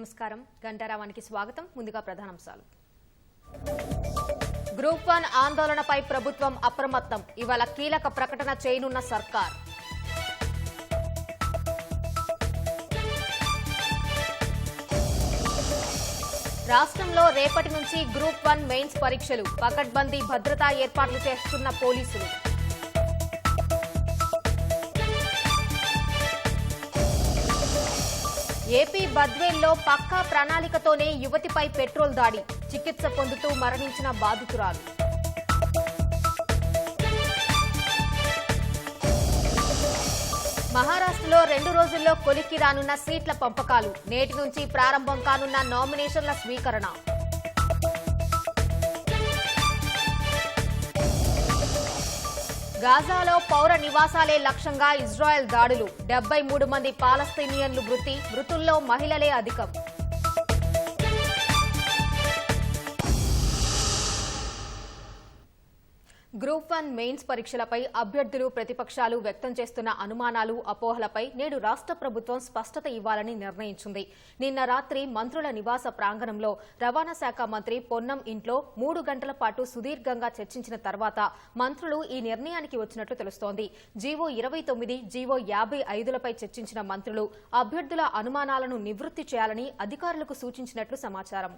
నమస్కారం గంటారావానికి స్వాగతం. ముందుగా ప్రధానాంశాలు. గ్రూప్ 1 ఆందోళనపై ప్రభుత్వం అప్రమత్తం. ఇవాళ కీలక ప్రకటన చేయనున్న సర్కార్. రాష్ట్రంలో రేపటి నుంచి గ్రూప్ 1 మెయిన్స్ పరీక్షలు. పకడ్బందీ భద్రతా ఏర్పాట్లు చేస్తున్న పోలీసులు. ఏపీ బద్వేల్లో పక్కా ప్రణాళికతోనే యువతిపై పెట్రోల్ దాడి. చికిత్స పొందుతూ మరణించిన బాధితురాలు. మహారాష్ట్రలో 2 రోజుల్లో కొలిక్కి రానున్న సీట్ల పంపకాలు. నేటి నుంచి ప్రారంభం కానున్న నామినేషన్ల స్వీకరణ. గాజాలో పౌర నివాసాలే లక్ష్యంగా ఇజ్రాయెల్ దాడులు. 73 మంది పాలస్తీనియన్లు మృతి. మృతుల్లో మహిళలే అధికం. గ్రూప్ 1 మెయిన్స్ పరీక్షలపై అభ్యర్థులు ప్రతిపక్షాలు వ్యక్తం చేస్తున్న అనుమానాలు అపోహలపై నేడు రాష్ట్ర ప్రభుత్వం స్పష్టత ఇవ్వాలని నిర్ణయించింది. నిన్న రాత్రి మంత్రుల నివాస ప్రాంగణంలో రవాణా శాఖ మంత్రి పొన్నం ఇంట్లో 3 గంటల పాటు సుదీర్ఘంగా చర్చించిన తర్వాత మంత్రులు ఈ నిర్ణయానికి వచ్చినట్లు తెలుస్తోంది. జీవో 29, జీవో 55లపై చర్చించిన మంత్రులు అభ్యర్థుల అనుమానాలను నివృత్తి చేయాలని అధికారులకు సూచించినట్లు సమాచారం.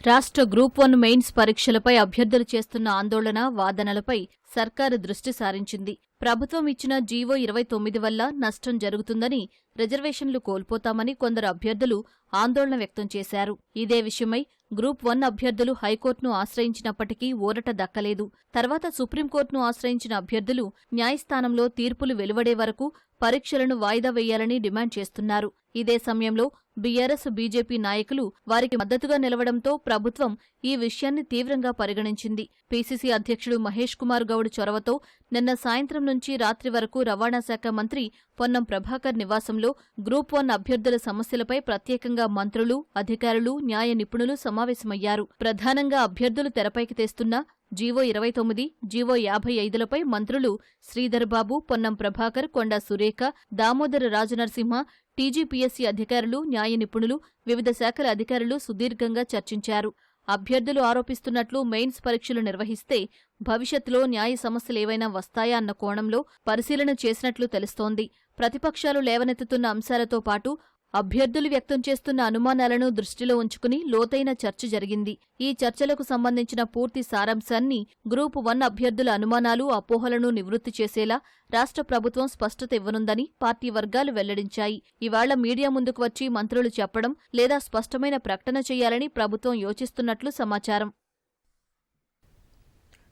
రాష్ట్ర గ్రూప్ 1 మెయిన్స్ పరీక్షలపై అభ్యర్థులు చేస్తున్న ఆందోళన వాదనలపై సర్కారు దృష్టి సారించింది. ప్రభుత్వం ఇచ్చిన జీవో 29 వల్ల నష్టం జరుగుతుందని, రిజర్వేషన్లు కోల్పోతామని కొందరు అభ్యర్థులు ఆందోళన వ్యక్తం చేశారు. ఇదే విషయమై గ్రూప్ 1 అభ్యర్థులు హైకోర్టును ఆశ్రయించినప్పటికీ ఊరట దక్కలేదు. తర్వాత సుప్రీంకోర్టును ఆశ్రయించిన అభ్యర్థులు న్యాయస్థానంలో తీర్పులు వెలువడే వరకు పరీక్షలను వాయిదా వేయాలని డిమాండ్ చేస్తున్నారు. ఇదే సమయంలో బీఆర్ఎస్, బీజేపీ నాయకులు వారికి మద్దతుగా నిలవడంతో ప్రభుత్వం ఈ విషయాన్ని తీవ్రంగా పరిగణించింది. పీసీసీ అధ్యక్షుడు మహేష్ కుమార్ గౌడ్ చొరవతో నిన్న సాయంత్రం నుంచి రాత్రి వరకు రవాణా శాఖ మంత్రి పొన్నం ప్రభాకర్ నివాసంలో గ్రూప్ 1 అభ్యర్థుల సమస్యలపై ప్రత్యేకంగా మంత్రులు, అధికారులు, న్యాయ నిపుణులు సమావేశమయ్యారు. ప్రధానంగా అభ్యర్థులు తెరపైకి తెస్తున్న జీవో 29, జీవో 55లపై మంత్రులు శ్రీధర్బాబు, పొన్నం ప్రభాకర్, కొండా సురేఖ, దామోదర రాజనరసింహ, టీజీపీఎస్సీ అధికారులు, న్యాయ నిపుణులు, వివిధ శాఖల అధికారులు సుదీర్ఘంగా చర్చించారు. అభ్యర్థులు ఆరోపిస్తున్నట్లు మెయిన్స్ పరీక్షలు నిర్వహిస్తే భవిష్యత్తులో న్యాయ సమస్యలేవైనా వస్తాయా అన్న కోణంలో పరిశీలన చేసినట్లు తెలుస్తోంది. ప్రతిపక్షాలు లేవనెత్తుతున్న అంశాలతో పాటు అభ్యర్థులు వ్యక్తం చేస్తున్న అనుమానాలను దృష్టిలో ఉంచుకుని లోతైన చర్చ జరిగింది. ఈ చర్చలకు సంబంధించిన పూర్తి సారాంశాన్ని గ్రూప్ 1 అభ్యర్థుల అనుమానాలు, అపోహలను నివృత్తి చేసేలా రాష్ట్ర ప్రభుత్వం స్పష్టత ఇవ్వనుందని పార్టీ వర్గాలు వెల్లడించాయి. ఇవాళ మీడియా ముందుకు వచ్చి మంత్రులు చెప్పడం లేదా స్పష్టమైన ప్రకటన చేయాలని ప్రభుత్వం యోచిస్తున్నట్లు సమాచారం.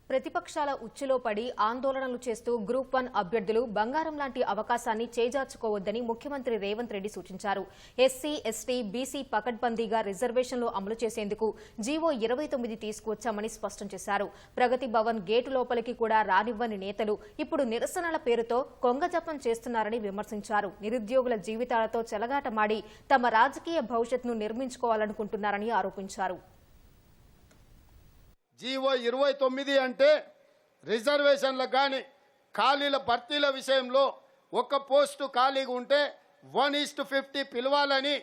ప్రతిపక్షాల ఉచ్చులో పడి ఆందోళనలు చేస్తూ గ్రూప్ 1 అభ్యర్థులు బంగారం లాంటి అవకాశాన్ని చేజార్చుకోవద్దని ముఖ్యమంత్రి రేవంత్ రెడ్డి సూచించారు. ఎస్సీ, ఎస్టీ, బీసీ పకడ్బందీగా రిజర్వేషన్లు అమలు చేసేందుకు జీవో 29 తీసుకువచ్చామని స్పష్టం చేశారు. ప్రగతి భవన్ గేటు లోపలికి కూడా రానివ్వని నేతలు ఇప్పుడు నిరసనల పేరుతో కొంగజపం చేస్తున్నారని విమర్శించారు. నిరుద్యోగుల జీవితాలతో చెలగాటమాడి తమ రాజకీయ భవిష్యత్తును నిర్మించుకోవాలనుకుంటున్నారని ఆరోపించారు. జీవో 29 అంటే రిజర్వేషన్లకు కానీ ఖాళీల భర్తీల విషయంలో ఒక పోస్టు ఖాళీగా ఉంటే 1:50 పిలవాలని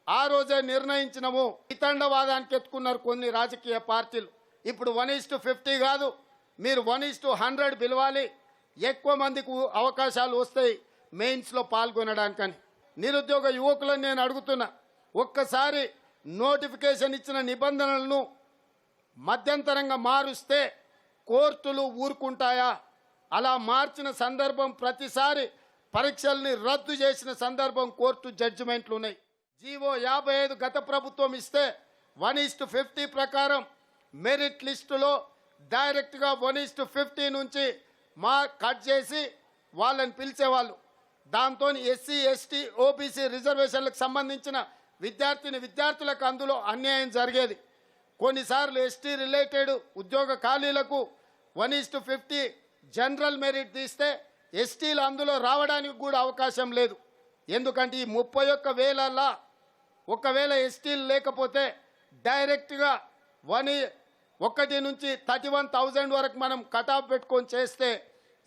ఆ రోజే నిర్ణయించినము. వితండవాదానికి ఎత్తుకున్నారు కొన్ని రాజకీయ పార్టీలు. ఇప్పుడు 1:50 కాదు, మీరు 1:100 పిలవాలి. ఎక్కువ మందికి అవకాశాలు వస్తాయి మెయిన్స్లో పాల్గొనడానికని. నిరుద్యోగ యువకులను నేను అడుగుతున్నా, ఒక్కసారి నోటిఫికేషన్ ఇచ్చిన నిబంధనలను మధ్యంతరంగా మారుస్తే కోర్టులు ఊరుకుంటాయా? అలా మార్చిన సందర్భం ప్రతిసారి పరీక్షల్ని రద్దు చేసిన సందర్భం కోర్టు జడ్జిమెంట్లు ఉన్నాయి. జీవో 55 గత ప్రభుత్వం ఇస్తే 1:50 ప్రకారం మెరిట్ లిస్టులో డైరెక్ట్గా 1:50 నుంచి కట్ చేసి వాళ్ళని పిలిచేవాళ్ళు. దాంతో ఎస్సీ, ఎస్టీ, ఓబీసీ రిజర్వేషన్లకు సంబంధించిన విద్యార్థులకు అందులో అన్యాయం జరిగేది. కొన్నిసార్లు ఎస్టీ రిలేటెడ్ ఉద్యోగ ఖాళీలకు 1:50 జనరల్ మెరిట్ తీస్తే ఎస్టీలు అందులో రావడానికి కూడా అవకాశం లేదు. ఎందుకంటే ఈ 31,000లా ఒకవేళ ఎస్టీలు లేకపోతే డైరెక్ట్గా 1 నుంచి 31,000 వరకు మనం కటాఫ్ పెట్టుకొని చేస్తే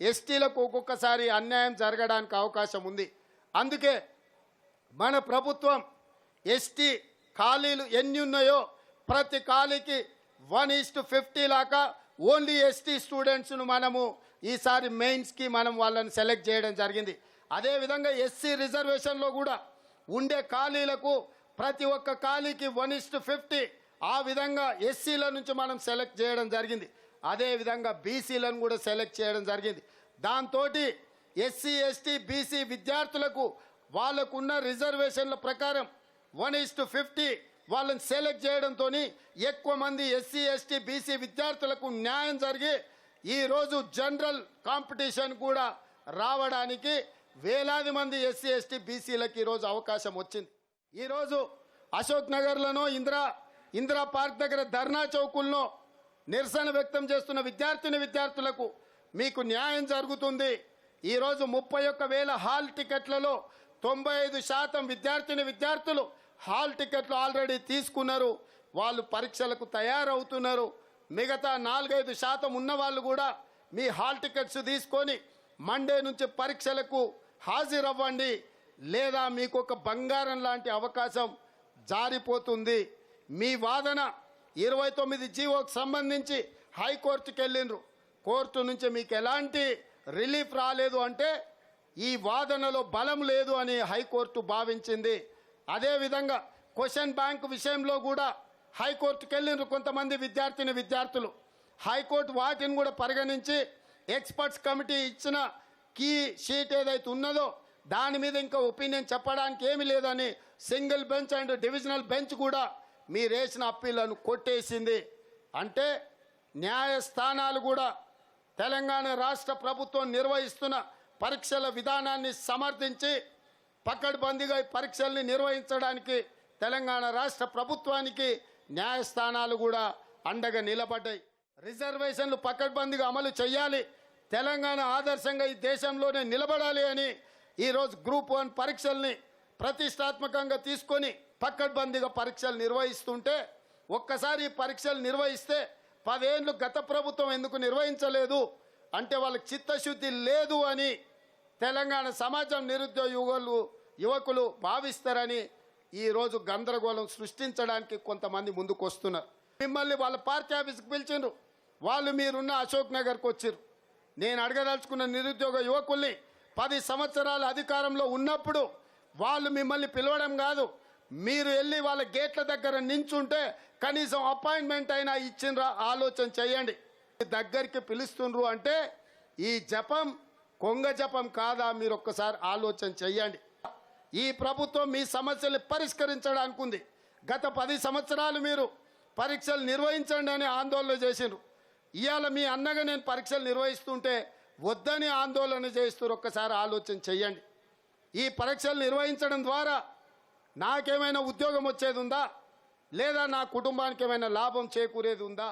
ఎస్టీలకు ఒక్కొక్కసారి అన్యాయం జరగడానికి అవకాశం ఉంది. అందుకే మన ప్రభుత్వం ఎస్టీ ఖాళీలు ఎన్ని ఉన్నాయో ప్రతి ఖాళీకి 1:50 లాగా ఓన్లీ ఎస్టీ స్టూడెంట్స్ను మనము ఈసారి మెయిన్స్కి మనం వాళ్ళని సెలెక్ట్ చేయడం జరిగింది. అదేవిధంగా ఎస్సీ రిజర్వేషన్లో కూడా ఉండే ఖాళీలకు ప్రతి ఒక్క ఖాళీకి 1:50 ఆ విధంగా ఎస్సీల నుంచి మనం సెలెక్ట్ చేయడం జరిగింది. అదేవిధంగా బీసీలను కూడా సెలెక్ట్ చేయడం జరిగింది. దాంతో ఎస్సీ ఎస్టీ బీసీ విద్యార్థులకు వాళ్ళకున్న రిజర్వేషన్ల ప్రకారం 1:50 వాళ్ళని సెలెక్ట్ చేయడంతో ఎక్కువ మంది ఎస్సీ ఎస్టీ బీసీ విద్యార్థులకు న్యాయం జరిగి ఈరోజు జనరల్ కాంపిటీషన్ కూడా రావడానికి వేలాది మంది ఎస్సీ ఎస్టీ బీసీలకు ఈరోజు అవకాశం వచ్చింది. ఈరోజు అశోక్ నగర్లోనో ఇందిరా పార్క్ దగ్గర ధర్నా చౌకుల్లో నిరసన వ్యక్తం చేస్తున్న విద్యార్థులకు మీకు న్యాయం జరుగుతుంది. ఈరోజు 31,000 హాల్ టికెట్లలో 95% విద్యార్థులు హాల్ టికెట్లు ఆల్రెడీ తీసుకున్నారు. వాళ్ళు పరీక్షలకు తయారవుతున్నారు. మిగతా 4-5% ఉన్న వాళ్ళు కూడా మీ హాల్ టికెట్స్ తీసుకొని మండే నుంచి పరీక్షలకు హాజరవ్వండి, లేదా మీకు ఒక బంగారం లాంటి అవకాశం జారిపోతుంది. మీ వాదన 29 జీవోకి సంబంధించి హైకోర్టుకి వెళ్ళిండ్రు. కోర్టు నుంచి మీకు ఎలాంటి రిలీఫ్ రాలేదు అంటే ఈ వాదనలో బలం లేదు అని హైకోర్టు భావించింది. అదేవిధంగా క్వశ్చన్ బ్యాంక్ విషయంలో కూడా హైకోర్టుకి వెళ్ళిండ్రు కొంతమంది విద్యార్థులు. హైకోర్టు వాటిని కూడా పరిగణించి ఎక్స్పర్ట్స్ కమిటీ ఇచ్చిన కీ షీట్ ఏదైతే ఉన్నదో దాని మీద ఇంకా ఒపీనియన్ చెప్పడానికి ఏమీ లేదని single bench and divisional bench కూడా మీరేసిన అప్పీళ్లను కొట్టేసింది. అంటే న్యాయస్థానాలు కూడా తెలంగాణ రాష్ట్ర ప్రభుత్వం నిర్వహిస్తున్న పరీక్షల విధానాన్ని సమర్థించి పకడ్బందీగా పరీక్షల్ని నిర్వహించడానికి తెలంగాణ రాష్ట్ర ప్రభుత్వానికి న్యాయస్థానాలు కూడా అండగా నిలబడ్డాయి. రిజర్వేషన్లు పకడ్బందీగా అమలు చేయాలి, తెలంగాణ ఆదర్శంగా ఈ దేశంలోనే నిలబడాలి అని ఈరోజు గ్రూప్ 1 పరీక్షల్ని ప్రతిష్టాత్మకంగా తీసుకొని పకడ్బందీగా పరీక్షలు నిర్వహిస్తుంటే ఒక్కసారి ఈ పరీక్షలు నిర్వహిస్తే 10 ఏళ్ళు గత ప్రభుత్వం ఎందుకు నిర్వహించలేదు అంటే వాళ్ళకి చిత్తశుద్ధి లేదు అని తెలంగాణ సమాజం నిరుద్యోగ యువకులు భావిస్తారని ఈరోజు గందరగోళం సృష్టించడానికి కొంతమంది ముందుకు వస్తున్నారు. మిమ్మల్ని వాళ్ళ పార్టీ ఆఫీస్కి పిలిచిండ్రు, వాళ్ళు మీరున్న అశోక్ నగర్కి వచ్చారు. నేను అడగదలుచుకున్న నిరుద్యోగ యువకుల్ని 10 సంవత్సరాల అధికారంలో ఉన్నప్పుడు వాళ్ళు మిమ్మల్ని పిలవడం కాదు, మీరు వెళ్ళి వాళ్ళ గేట్ల దగ్గర నించుంటే కనీసం అపాయింట్మెంట్ అయినా ఇచ్చిండ్రా ఆలోచన చేయండి. దగ్గరికి పిలుస్తుండ్రు అంటే ఈ జపం కొంగ జపం కాదా మీరు ఒక్కసారి ఆలోచన చేయండి. ఈ ప్రభుత్వం మీ సమస్యలు పరిష్కరించడానికి ఉంది. గత 10 సంవత్సరాలు మీరు పరీక్షలు నిర్వహించండి అని ఆందోళన చేసిండ్రు. ఇవాళ మీ అన్నగా నేను పరీక్షలు నిర్వహిస్తుంటే వద్దని ఆందోళన చేస్తున్నారు. ఒక్కసారి ఆలోచన చేయండి. ఈ పరీక్షలు నిర్వహించడం ద్వారా నాకేమైనా ఉద్యోగం వచ్చేది ఉందా, లేదా నా కుటుంబానికి ఏమైనా లాభం చేకూరేది ఉందా?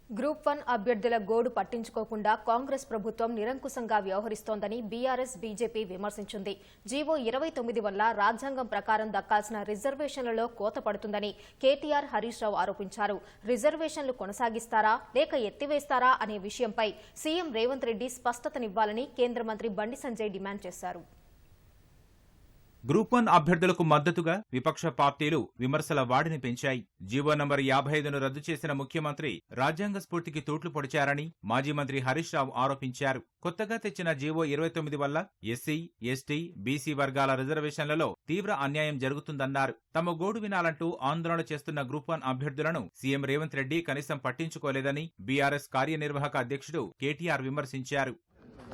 గ్రూప్ 1 అభ్యర్థుల గోడు పట్టించుకోకుండా కాంగ్రెస్ ప్రభుత్వం నిరంకుశంగా వ్యవహరిస్తోందని బీఆర్ఎస్ బీజేపీ విమర్శించింది. జీవో 29 వల్ల రాజ్యాంగం ప్రకారం దక్కాల్సిన రిజర్వేషన్లలో కోత పడుతుందని కేటీఆర్ హరీష్ రావు ఆరోపించారు. రిజర్వేషన్లు కొనసాగిస్తారా లేక ఎత్తివేస్తారా అనే విషయంపై సీఎం రేవంత్ రెడ్డి స్పష్టతనివ్వాలని కేంద్ర మంత్రి బండి సంజయ్ డిమాండ్ చేశారు. గ్రూప్ 1 అభ్యర్థులకు మద్దతుగా విపక్ష పార్టీలు విమర్శల వాడిని పెంచాయి. జీవో నంబర్ 55ను రద్దు చేసిన ముఖ్యమంత్రి రాజ్యాంగ స్ఫూర్తికి తూట్లు పొడిచారని మాజీ మంత్రి హరీష్ రావు ఆరోపించారు. కొత్తగా తెచ్చిన జీవో 29 వల్ల ఎస్సీ, ఎస్టీ, బీసీ వర్గాల రిజర్వేషన్లలో తీవ్ర అన్యాయం జరుగుతుందన్నారు. తమ గోడు వినాలంటూ ఆందోళన చేస్తున్న గ్రూప్ 1 అభ్యర్థులను సీఎం రేవంత్ రెడ్డి కనీసం పట్టించుకోలేదని బీఆర్ఎస్ కార్యనిర్వాహక అధ్యక్షుడు కేటీఆర్ విమర్శించారు.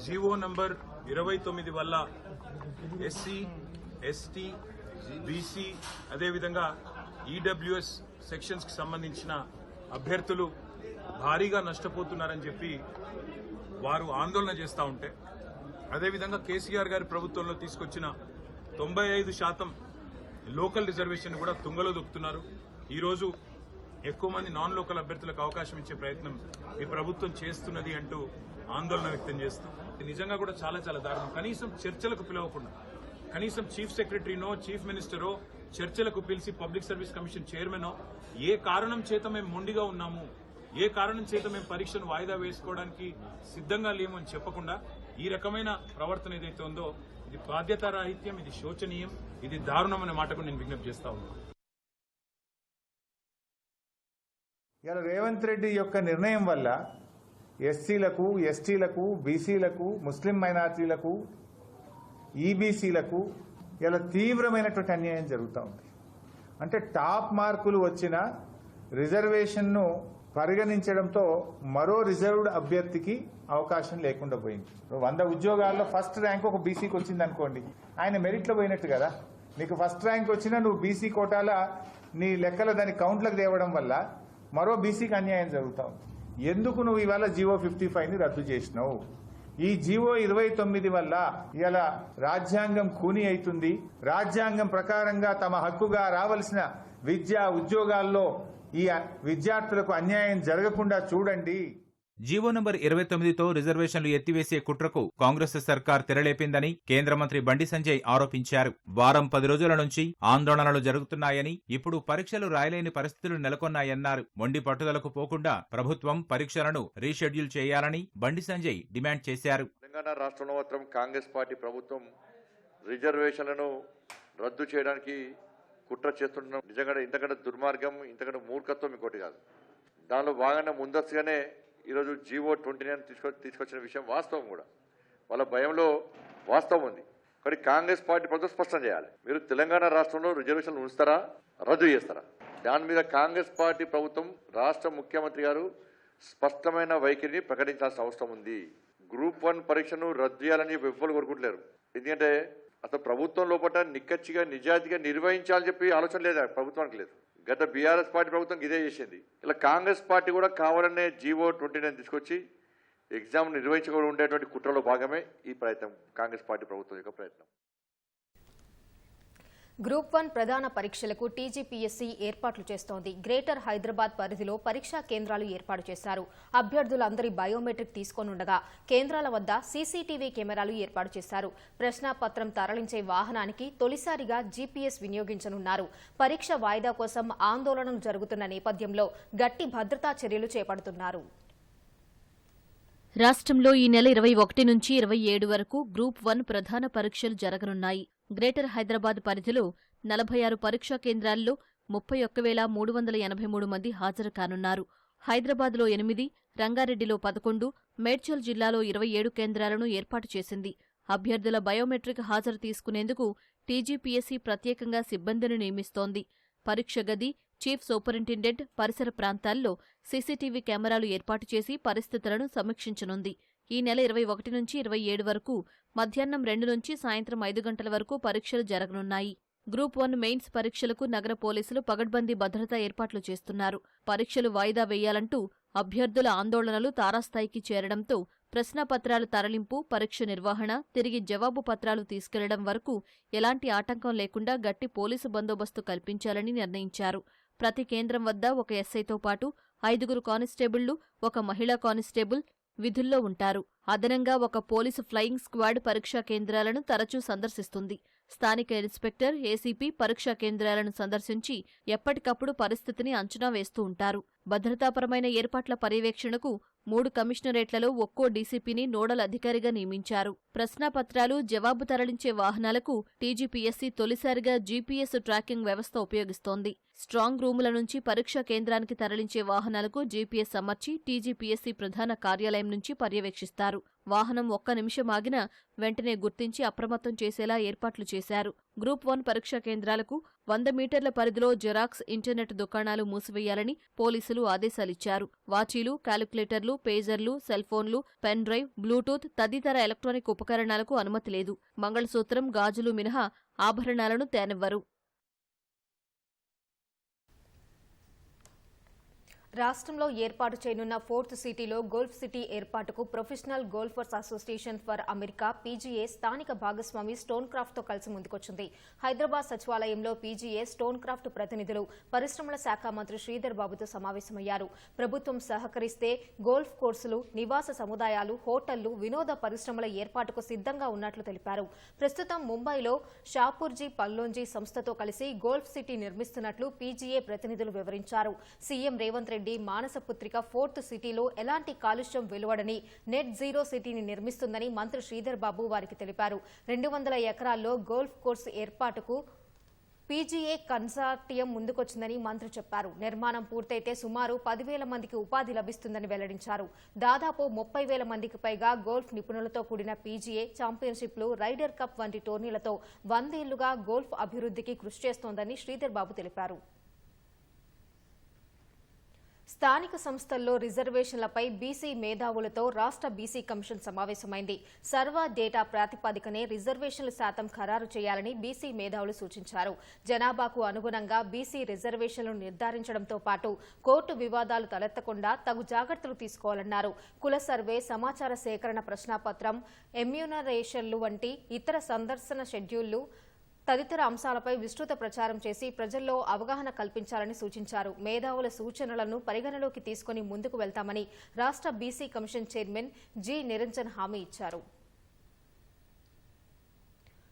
జీవో నంబర్ 29 వల్ల ఎస్సీ, ఎస్టీ, బీసీ అదేవిధంగా ఈడబ్ల్యూఎస్ సెక్షన్స్ కి సంబంధించిన అభ్యర్థులు భారీగా నష్టపోతున్నారని చెప్పి వారు ఆందోళన చేస్తూ ఉంటే, అదేవిధంగా కేసీఆర్ గారి ప్రభుత్వంలో తీసుకొచ్చిన 95% లోకల్ రిజర్వేషన్ కూడా తుంగలో దొక్కుతున్నారు. ఈరోజు ఎక్కువ మంది నాన్ లోకల్ అభ్యర్థులకు అవకాశం ఇచ్చే ప్రయత్నం ఈ ప్రభుత్వం చేస్తున్నది అంటూ ఆందోళన వ్యక్తం చేస్తూ, నిజంగా కూడా చాలా చాలా దారుణం. కనీసం చర్చలకు పిలవకుండా, కనీసం చీఫ్ సెక్రటరీనో చీఫ్ మినిస్టరో చర్చలకు పిలిచి పబ్లిక్ సర్వీస్ కమిషన్ చైర్మనో ఏ కారణం చేత మేము మొండిగా ఉన్నాము, ఏ కారణం చేత మేము పరీక్షను వాయిదా వేసుకోవడానికి సిద్ధంగా లేము అని చెప్పకుండా ఈ రకమైన ప్రవర్తన ఏదైతే ఉందో ఇది బాధ్యతారాహిత్యం, ఇది శోచనీయం, ఇది దారుణం అనే మాటకు నేను విజ్ఞప్తి చేస్తా ఉన్నాను. ఇలా రేవంత్ రెడ్డి యొక్క నిర్ణయం వల్ల ఎస్సీలకు, ఎస్టీలకు, బీసీలకు, ముస్లిం మైనార్టీలకు, ఈబీసీలకు ఇలా తీవ్రమైనటువంటి అన్యాయం జరుగుతూ ఉంది. అంటే టాప్ మార్కులు వచ్చిన రిజర్వేషన్ను పరిగణించడంతో మరో రిజర్వ్డ్ అభ్యర్థికి అవకాశం లేకుండా పోయింది. 100 ఉద్యోగాల్లో ఫస్ట్ ర్యాంక్ ఒక బీసీకి వచ్చింది అనుకోండి, ఆయన మెరిట్లో పోయినట్టు కదా. నీకు ఫస్ట్ ర్యాంక్ వచ్చినా నువ్వు బీసీ కోటాల నీ లెక్కల దాని కౌంట్లకు తేవడం వల్ల మరో బీసీకి అన్యాయం జరుగుతూ ఉంది. ఎందుకు నువ్వు ఇవాళ జీవో 55ని రద్దు చేసినావు? ఈ జీవో 29 వల్ల ఇలా రాజ్యాంగం ఖూనీ అవుతుంది. రాజ్యాంగం ప్రకారంగా తమ హక్కుగా రావాల్సిన విద్యా ఉద్యోగాల్లో ఈ విద్యార్థులకు అన్యాయం జరగకుండా చూడండి. జీవో నంబర్ 29తో రిజర్వేషన్లు ఎత్తివేసే కుట్రకు కాంగ్రెస్ సర్కార్ తెరలేపిందని కేంద్ర మంత్రి బండి సంజయ్ ఆరోపించారు. వారం 10 రోజుల నుంచి ఆందోళనలు జరుగుతున్నాయని, ఇప్పుడు పరీక్షలు రాయలేని పరిస్థితులు నెలకొన్నాయన్నారు. మొండి పట్టుదలకు పోకుండా ప్రభుత్వం పరీక్షలను రీషెడ్యూల్ చేయాలని బండి సంజయ్ డిమాండ్ చేశారు. తెలంగాణ రాష్ట్రంలో మాత్రం కాంగ్రెస్ పార్టీ ప్రభుత్వం రిజర్వేషన్లను రద్దు చేయడానికి కుట్ర చేస్తుండడం నిజంగా ఇంతకంటే దుర్మార్గం, ఇంతకంటే మూర్ఖత్వం ఇంకోటి కాదు. దానిలో భాగంగా ముందస్తుగానే ఈరోజు జీవో 29 తీసుకొచ్చిన విషయం వాస్తవం. కూడా వాళ్ళ భయంలో వాస్తవం ఉంది. కానీ కాంగ్రెస్ పార్టీ ప్రభుత్వం స్పష్టం చేయాలి, మీరు తెలంగాణ రాష్ట్రంలో రిజర్వేషన్లు ఉంచుతారా, రద్దు చేస్తారా? దాని మీద కాంగ్రెస్ పార్టీ ప్రభుత్వం, రాష్ట్ర ముఖ్యమంత్రి గారు స్పష్టమైన వైఖరిని ప్రకటించాల్సిన అవసరం ఉంది. గ్రూప్ 1 పరీక్షను రద్దు చేయాలని ఎవ్వరు కోరుకుంటలేరు. ఎందుకంటే అసలు ప్రభుత్వం లోపల నిక్కచ్చిగా నిజాయితీగా నిర్వహించాలని చెప్పి ఆలోచన లేదా ప్రభుత్వానికి లేదు. గత బీఆర్ఎస్ పార్టీ ప్రభుత్వం ఇదే చేసింది. ఇలా కాంగ్రెస్ పార్టీ కూడా కావాలనే జీవో 29 తీసుకొచ్చి ఎగ్జామ్ నిర్వహించకుండా ఉండేటువంటి కుట్రలో భాగమే ఈ ప్రయత్నం, కాంగ్రెస్ పార్టీ ప్రభుత్వం యొక్క ప్రయత్నం. గ్రూప్ 1 ప్రధాన పరీక్షలకు టీజీపీఎస్సీ ఏర్పాట్లు చేస్తోంది. గ్రేటర్ హైదరాబాద్ పరిధిలో పరీక్షా కేంద్రాలు ఏర్పాటు చేశారు. అభ్యర్థులందరి బయోమెట్రిక్ తీసుకోనుండగా కేంద్రాల వద్ద సీసీటీవీ కెమెరాలు ఏర్పాటు చేశారు. ప్రశ్నాపత్రం తరలించే వాహనానికి తొలిసారిగా జీపీఎస్ వినియోగించనున్నారు. పరీక్ష వాయిదా కోసం ఆందోళనలు జరుగుతున్న నేపథ్యంలో గట్టి భద్రతా చర్యలు చేపడుతున్నారు. రాష్ట్రంలో ఈ నెల 21 నుంచి 27 వరకు గ్రూప్ 1 ప్రధాన పరీక్షలు జరగనున్నాయి. గ్రేటర్ హైదరాబాద్ పరిధిలో 46 పరీక్షా కేంద్రాల్లో 31,383 మంది హాజరు కానున్నారు. హైదరాబాద్లో 8, రంగారెడ్డిలో 11, మేడ్చల్ జిల్లాలో 27 కేంద్రాలను ఏర్పాటు చేసింది. అభ్యర్థుల బయోమెట్రిక్ హాజరు తీసుకునేందుకు టీజీపీఎస్సీ ప్రత్యేకంగా సిబ్బందిని నియమిస్తోంది. పరీక్ష గది, చీఫ్ సూపరింటెండెంట్, పరిసర ప్రాంతాల్లో సీసీటీవీ కెమెరాలు ఏర్పాటు చేసి పరిస్థితులను సమీక్షించనుంది. ఈ నెల 21 నుంచి 27 వరకు మధ్యాహ్నం 2 నుంచి సాయంత్రం 5 గంటల వరకు పరీక్షలు జరగనున్నాయి. గ్రూప్ 1 మెయిన్స్ పరీక్షలకు నగర పోలీసులు పగడ్బందీ భద్రతా ఏర్పాట్లు చేస్తున్నారు. పరీక్షలు వాయిదా వేయాలంటూ అభ్యర్థుల ఆందోళనలు తారాస్థాయికి చేరడంతో ప్రశ్నాపత్రాలు తరలింపు, పరీక్ష నిర్వహణ, తిరిగి జవాబు పత్రాలు తీసుకెళ్లడం వరకు ఎలాంటి ఆటంకం లేకుండా గట్టి పోలీసు బందోబస్తు కల్పించాలని నిర్ణయించారు. ప్రతి కేంద్రం వద్ద ఒక ఎస్ఐతో పాటు 5 కానిస్టేబుళ్లు, 1 మహిళా కానిస్టేబుల్ విధుల్లో ఉంటారు. అదనంగా ఒక పోలీసు ఫ్లయింగ్ స్క్వాడ్ పరీక్షా కేంద్రాలను తరచూ సందర్శిస్తుంది. స్థానిక ఇన్స్పెక్టర్, ఏసీపీ పరీక్షా కేంద్రాలను సందర్శించి ఎప్పటికప్పుడు పరిస్థితిని అంచనా వేస్తూ ఉంటారు. భద్రతాపరమైన ఏర్పాట్ల పర్యవేక్షణకు 3 కమిషనరేట్లలో ఒక్కో డీసీపీని నోడల్ అధికారిగా నియమించారు. ప్రశ్నాపత్రాలు, జవాబు తరలించే వాహనాలకు టీజీపీఎస్సీ తొలిసారిగా జీపీఎస్ ట్రాకింగ్ వ్యవస్థ ఉపయోగిస్తోంది. స్ట్రాంగ్ రూముల నుంచి పరీక్షా కేంద్రానికి తరలించే వాహనాలకు జీపీఎస్ అమర్చి టీజీపీఎస్సీ ప్రధాన కార్యాలయం నుంచి పర్యవేక్షిస్తారు. వాహనం 1 నిమిషం ఆగినా వెంటనే గుర్తించి అప్రమత్తం చేసేలా ఏర్పాట్లు చేశారు. గ్రూప్ 1 పరీక్షా కేంద్రాలకు 100 మీటర్ల పరిధిలో జెరాక్స్, ఇంటర్నెట్ దుకాణాలు మూసివేయాలని పోలీసులు ఆదేశాలిచ్చారు. వాచీలు, క్యాలిక్యులేటర్లు, పేజర్లు, సెల్ఫోన్లు, పెన్ డ్రైవ్, బ్లూటూత్ తదితర ఎలక్ట్రానిక్ ఉపకరణాలకు అనుమతి లేదు. మంగళసూత్రం, గాజులు మినహా ఆభరణాలను తేనివ్వరు. రాష్ట్రంలో ఏర్పాటు చేయనున్న 4th సిటీలో గోల్ఫ్ సిటీ ఏర్పాటుకు professional golfers association for America PGA స్థానిక భాగస్వామి స్టోన్ క్రాఫ్ట్తో కలిసి ముందుకొచ్చింది. హైదరాబాద్ సచివాలయంలో పీజీఏ స్టోన్ క్రాఫ్ట్ ప్రతినిధులు పరిశ్రమల శాఖ మంత్రి శ్రీధర్ బాబుతో సమావేశమయ్యారు. ప్రభుత్వం సహకరిస్తే గోల్ఫ్ కోర్సులు, నివాస సముదాయాలు, హోటళ్లు, వినోద పరిశ్రమల ఏర్పాటుకు సిద్ధంగా ఉన్నట్లు తెలిపారు. ప్రస్తుతం ముంబైలో షాపూర్జీ పల్లోంజీ సంస్థతో కలిసి గోల్ఫ్ సిటీ నిర్మిస్తున్నట్లు పీజీఏ ప్రతినిధులు వివరించారు. సీఎం రేవంత్ రెడ్డి రెడ్డి మానసపుత్రిక 4th సిటీలో ఎలాంటి కాలుష్యం వెలువడని నెట్ జీరో సిటీని నిర్మిస్తుందని మంత్రి శ్రీధర్ బాబు వారికి తెలిపారు. 200 ఎకరాల్లో గోల్ఫ్ కోర్సు ఏర్పాటుకు పీజీఏ కన్సార్టియం ముందుకొచ్చిందని మంత్రి చెప్పారు. నిర్మాణం పూర్తయితే సుమారు 10,000 మందికి ఉపాధి లభిస్తుందని వెల్లడించారు. దాదాపు 30,000 మందికి పైగా గోల్ఫ్ నిపుణులతో కూడిన పీజీఏ ఛాంపియన్షిప్లు, రైడర్ కప్ వంటి టోర్నీలతో 100 ఏళ్లుగా గోల్ఫ్ అభివృద్ధికి కృషి చేస్తోందని శ్రీధర్ బాబు తెలిపారు. స్థానిక సంస్థల్లో రిజర్వేషన్లపై బీసీ మేధావులతో రాష్ట్ర బీసీ కమిషన్ సమావేశమైంది. సర్వ డేటా ప్రాతిపదికనే రిజర్వేషన్ల శాతం ఖరారు చేయాలని బీసీ మేధావులు సూచించారు. జనాభాకు అనుగుణంగా బీసీ రిజర్వేషన్లను నిర్ధారించడంతో పాటు కోర్టు వివాదాలు తలెత్తకుండా తగు జాగ్రత్తలు తీసుకోవాలన్నారు. కుల సర్వే, సమాచార సేకరణ ప్రశ్నాపత్రం, ఎమ్యూనరేషన్లు వంటి ఇతర సందర్శన షెడ్యూళ్లు తదితర అంశాలపై విస్తృత ప్రచారం చేసి ప్రజల్లో అవగాహన కల్పించాలని సూచించారు. మేధావుల సూచనలను పరిగణలోకి తీసుకుని ముందుకు వెళ్తామని రాష్ట్ర BC commission chairman G Niranjan హామీ ఇచ్చారు.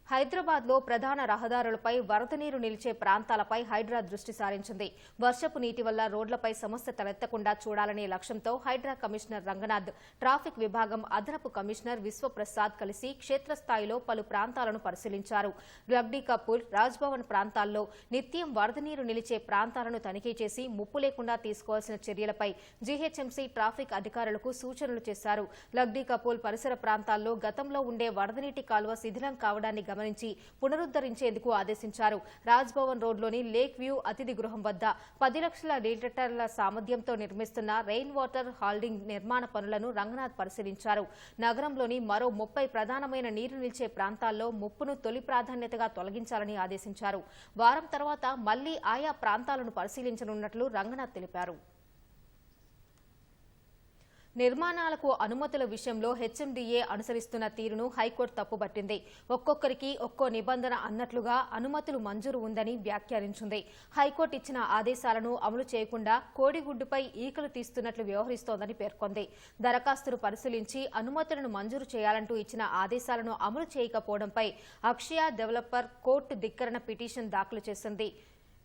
హైదరాబాద్లో ప్రధాన రహదారులపై వరద నీరు నిలిచే ప్రాంతాలపై హైడ్రా దృష్టి సారించింది. వర్షపు నీటి వల్ల రోడ్లపై సమస్య తలెత్తకుండా చూడాలనే లక్ష్యంతో హైడ్రా కమిషనర్ రంగనాథ్, ట్రాఫిక్ విభాగం అదనపు కమిషనర్ విశ్వప్రసాద్ కలిసి క్షేత్రస్థాయిలో పలు ప్రాంతాలను పరిశీలించారు. లబ్డీ కపూర్, రాజ్భవన్ ప్రాంతాల్లో నిత్యం వరద నీరు నిలిచే ప్రాంతాలను తనిఖీ చేసి ముప్పు లేకుండా తీసుకోవాల్సిన చర్యలపై జీహెచ్ఎంసీ ట్రాఫిక్ అధికారులకు సూచనలు చేశారు. లబ్డీ కపూర్ పరిసర ప్రాంతాల్లో గతంలో ఉండే వరద నీటి కాలువ శిథిలం కావడాన్ని గమనించి పునరుద్ధరించేందుకు ఆదేశించారు. రాజ్భవన్ రోడ్లోని లేక్ వ్యూ అతిథి గృహం వద్ద 10 లక్షల లీటర్ల సామర్థ్యంతో నిర్మిస్తున్న రెయిన్ వాటర్ హాల్డింగ్ నిర్మాణ పనులను రంగనాథ్ పరిశీలించారు. నగరంలోని మరో 30 ప్రధానమైన నీరు నిలిచే ప్రాంతాల్లో ముప్పును తొలి ప్రాధాన్యతగా తొలగించాలని ఆదేశించారు. వారం తర్వాత మళ్లీ ఆయా ప్రాంతాలను పరిశీలించనున్నట్లు రంగనాథ్ తెలిపారు. నిర్మాణాలకు అనుమతుల విషయంలో హెచ్ఎండీఏ అనుసరిస్తున్న తీరును హైకోర్టు తప్పుబట్టింది. ఒక్కొక్కరికి ఒక్కో నిబంధన అన్నట్లుగా అనుమతులు మంజూరు ఉందని వ్యాఖ్యానించింది. హైకోర్టు ఇచ్చిన ఆదేశాలను అమలు చేయకుండా కోడిగుడ్డుపై ఈకలు తీస్తున్నట్లు వ్యవహరిస్తోందని పేర్కొంది. దరఖాస్తును పరిశీలించి అనుమతులను మంజూరు చేయాలంటూ ఇచ్చిన ఆదేశాలను అమలు చేయకపోవడంపై అక్షయ డెవలపర్ కోర్టు ధిక్కరణ పిటిషన్ దాఖలు చేసింది.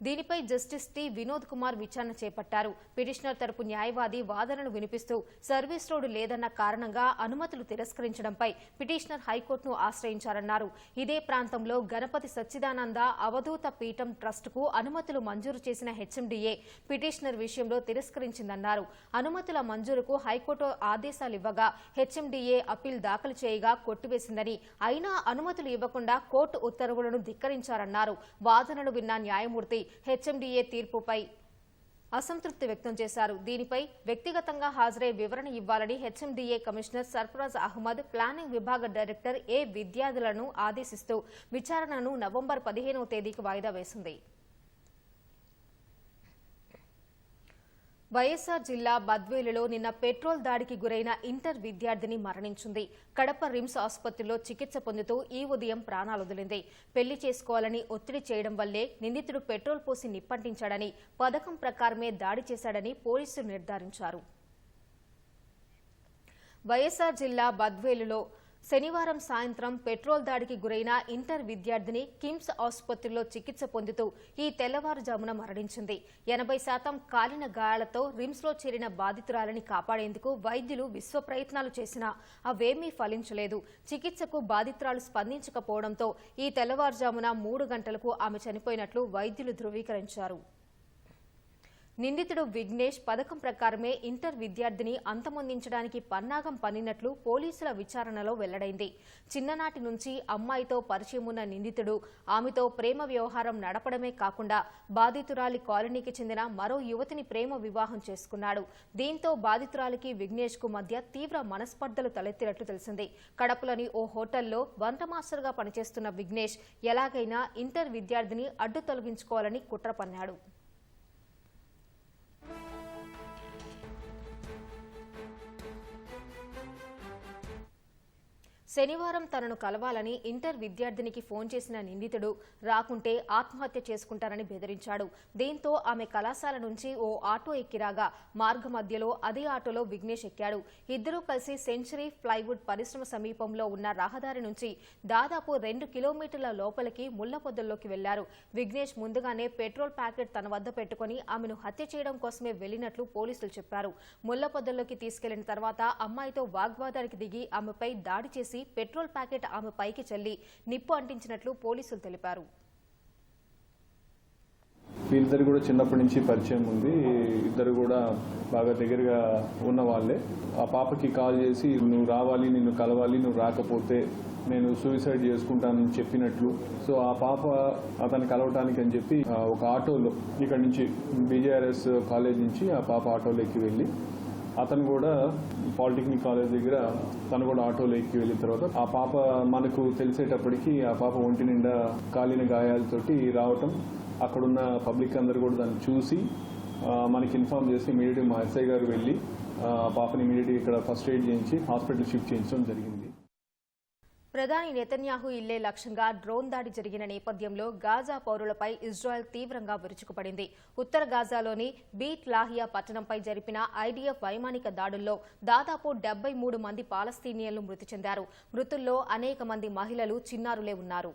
దీనిపై జస్టిస్ టి వినోద్ కుమార్ విచారణ చేపట్టారు. పిటిషనర్ తరపు న్యాయవాది వాదనలు వినిపిస్తూ సర్వీస్ రోడ్డు లేదన్న కారణంగా అనుమతులు తిరస్కరించడంపై పిటిషనర్ హైకోర్టును ఆశ్రయించారన్నారు. ఇదే ప్రాంతంలో గణపతి సచ్చిదానంద అవధూత పీఠం ట్రస్టుకు అనుమతులు మంజూరు చేసిన హెచ్ఎండీఏ పిటిషనర్ విషయంలో తిరస్కరించిందన్నారు. అనుమతుల మంజూరుకు హైకోర్టు ఆదేశాలివ్వగా హెచ్ఎండీఏ అప్పీల్ దాఖలు చేయగా కొట్టివేసిందని, అయినా అనుమతులు ఇవ్వకుండా కోర్టు ఉత్తర్వులను ధిక్కరించారన్నారు. వాదనలు విన్న న్యాయమూర్తి హెచ్ఎండీఏ తీర్పుపై అసంతృప్తి వ్యక్తం చేశారు. దీనిపై వ్యక్తిగతంగా హాజరై వివరణ ఇవ్వాలని HMDA commissioner Sarfaraz Ahmed, planning విభాగ డైరెక్టర్ ఏ విద్యార్థులను ఆదేశిస్తూ విచారణను నవంబర్ 15వ తేదీకి వాయిదా వేసింది. వైఎస్సార్ జిల్లా బద్వేలులో నిన్న పెట్రోల్ దాడికి గురైన ఇంటర్ విద్యార్థిని మరణించింది. కడప రిమ్స్ ఆసుపత్రిలో చికిత్స పొందుతూ ఈ ఉదయం ప్రాణాలొదిలింది. పెళ్లి చేసుకోవాలని ఒత్తిడి చేయడం వల్లే నిందితుడు పెట్రోల్ పోసి నిప్పంటించాడని, పథకం ప్రకారమే దాడి చేశాడని పోలీసులు నిర్ధారించారు. వైఎస్సార్ జిల్లా బద్వేలులో శనివారం సాయంత్రం పెట్రోల్ దాడికి గురైన ఇంటర్ విద్యార్థిని కిమ్స్ ఆసుపత్రిలో చికిత్స పొందుతూ ఈ తెల్లవారుజామున మరణించింది. 80% కాలిన గాయాలతో రిమ్స్లో చేరిన బాధితురాలని కాపాడేందుకు వైద్యులు విశ్వ ప్రయత్నాలు చేసినా అవేమీ ఫలించలేదు. చికిత్సకు బాధితురాలు స్పందించకపోవడంతో ఈ తెల్లవారుజామున 3 గంటలకు ఆమె చనిపోయినట్లు వైద్యులు ధృవీకరించారు. నిందితుడు విఘ్నేష్ పథకం ప్రకారమే ఇంటర్ విద్యార్థిని అంతమొందించడానికి పన్నాగం పన్నినట్లు పోలీసుల విచారణలో వెల్లడైంది. చిన్ననాటి నుంచి అమ్మాయితో పరిచయం ఉన్న నిందితుడు ఆమెతో ప్రేమ వ్యవహారం నడపడమే కాకుండా బాధితురాలి కాలనీకి చెందిన మరో యువతిని ప్రేమ వివాహం చేసుకున్నాడు. దీంతో బాధితురాలికి విఘ్నేష్ కు మధ్య తీవ్ర మనస్పర్ధలు తలెత్తినట్లు తెలిసింది. కడపలోని ఓ హోటల్లో వంట మాస్టర్గా పనిచేస్తున్న విఘ్నేష్ ఎలాగైనా ఇంటర్ విద్యార్థిని అడ్డు తొలగించుకోవాలని కుట్ర పన్నాడు. శనివారం తనను కలవాలని ఇంటర్ విద్యార్థినికి ఫోన్ చేసిన నిందితుడు రాకుంటే ఆత్మహత్య చేసుకుంటారని బెదిరించాడు. దీంతో ఆమె కళాశాల నుంచి ఓ ఆటో ఎక్కిరాగా మార్గ మధ్యలో అదే ఆటోలో విఘ్నేష్ ఎక్కాడు. ఇద్దరూ కలిసి సెంచరీ ప్లైవుడ్ పరిశ్రమ సమీపంలో ఉన్న రహదారి నుంచి దాదాపు 2 కిలోమీటర్ల లోపలికి ముళ్లపొదల్లోకి వెళ్లారు. విఘ్నేష్ ముందుగానే పెట్రోల్ ప్యాకెట్ తన వద్ద పెట్టుకుని ఆమెను హత్య చేయడం కోసమే వెళ్లినట్లు పోలీసులు చెప్పారు. ముళ్లపొదల్లోకి తీసుకెళ్లిన తర్వాత అమ్మాయితో వాగ్వాదానికి దిగి ఆమెపై దాడి చేసి పెట్రోల్ ప్యాకెట్ ఆమె పైకి చల్లి నిప్పు అంటించినట్లు పోలీసులు తెలిపారు. వీళ్ళిద్దరు కూడా చిన్నప్పటి నుంచి పరిచయం ఉంది. ఇద్దరు కూడా బాగా దగ్గరగా ఉన్న వాళ్ళే. ఆ పాపకి కాల్ చేసి నువ్వు రావాలి, నిన్ను కలవాలి, నువ్వు రాకపోతే నేను సూసైడ్ చేసుకుంటానని చెప్పినట్లు. సో ఆ పాప అతన్ని కలవటానికి అని చెప్పి ఒక ఆటోలో ఇక్కడ నుంచి బీజేఆర్ఎస్ కాలేజ్ నుంచి ఆ పాప ఆటోలో ఎక్కి వెళ్ళి అతను కూడా పాలిటెక్నిక్ కాలేజ్ దగ్గర తను కూడా ఆటోలో ఎక్కి వెళ్ళిన తర్వాత ఆ పాప మనకు తెలిసేటప్పటికి ఆ పాప ఒంటి నిండా కాలిన గాయాలతోటి రావటం, అక్కడున్న పబ్లిక్ అందరూ కూడా దాన్ని చూసి మనకి ఇన్ఫార్మ్ చేసి ఇమీడియట్గా మా ఎస్ఐ గారు వెళ్ళి ఆ పాపని ఇమీడియట్గా ఇక్కడ ఫస్ట్ ఎయిడ్ చేయించి హాస్పిటల్ షిఫ్ట్ చేయించడం జరిగింది. ప్రధాని నెతన్యాహు ఇల్లే లక్ష్యంగా డ్రోన్ దాడి జరిగిన నేపథ్యంలో గాజా పౌరులపై ఇజ్రాయెల్ తీవ్రంగా విరుచుకుపడింది. ఉత్తర గాజాలోని బీట్ లాహియా పట్టణంపై జరిపిన ఐడీఎఫ్ వైమానిక దాడుల్లో దాదాపు 73 మంది పాలస్తీనియన్లు మృతి చెందారు. మృతుల్లో అనేక మంది మహిళలు, చిన్నారులే ఉన్నారు.